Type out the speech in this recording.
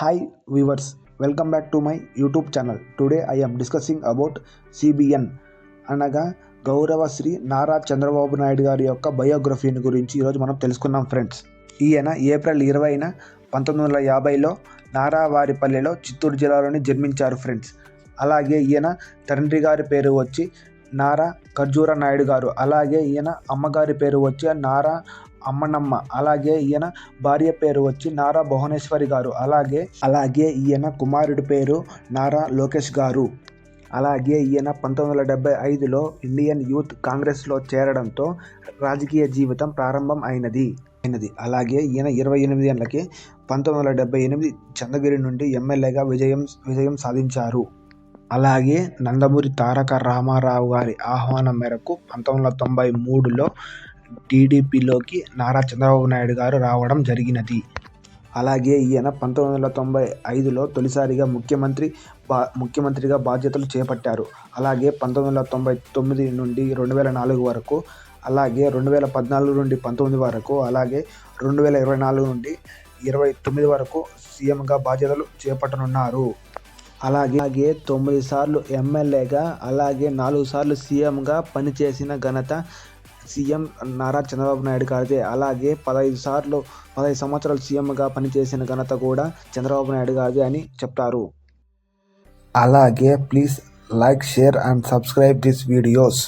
Hi viewers, welcome back to my YouTube channel. Today I am discussing about CBN అనగా గౌరవ శ్రీ నారా చంద్రబాబు నాయుడు గారి యొక్క బయోగ్రఫీని గురించి ఈరోజు మనం తెలుసుకుందాం ఫ్రెండ్స్. ఈయన ఏప్రిల్ 20న 1950లో నారావారిపల్లెలో చిత్తూరు జిల్లాలోని జన్మించారు ఫ్రెండ్స్. అలాగే ఈయన తండ్రి గారి పేరు వచ్చి నారా ఖర్జూర నాయుడు గారు. అలాగే ఈయన అమ్మగారి పేరు వచ్చి నారా అమ్మనమ్మ. అలాగే ఈయన భార్య పేరు వచ్చి నారా భువనేశ్వరి గారు. అలాగే ఈయన కుమారుడి పేరు నారా లోకేష్ గారు. అలాగే ఈయన 1975లో ఇండియన్ యూత్ కాంగ్రెస్లో చేరడంతో రాజకీయ జీవితం ప్రారంభం అయినది. అలాగే ఈయన 28 ఏళ్లకి 1978 చంద్రగిరి నుండి ఎమ్మెల్యేగా విజయం సాధించారు. అలాగే నందమూరి తారక రామారావు గారి ఆహ్వానం మేరకు 1993లో టీడీపీలోకి నారా చంద్రబాబు నాయుడు గారు రావడం జరిగినది. అలాగే ఈయన 1995లో తొలిసారిగా ముఖ్యమంత్రిగా బాధ్యతలు చేపట్టారు. అలాగే 1999 నుండి 2004 వరకు, అలాగే 2014 నుండి 19 వరకు, అలాగే 2024 నుండి 29 వరకు సీఎంగా బాధ్యతలు చేపట్టనున్నారు. అలాగే 9 సార్లు ఎమ్మెల్యేగా, అలాగే 4 సార్లు సీఎంగా పనిచేసిన ఘనత సీఎం నారా చంద్రబాబు నాయుడు గారిదే. అలాగే 15 సంవత్సరాలు సీఎంగా పనిచేసిన ఘనత కూడా చంద్రబాబు నాయుడు గారిదే అని చెప్తారు. అలాగే please like, share and subscribe this videos.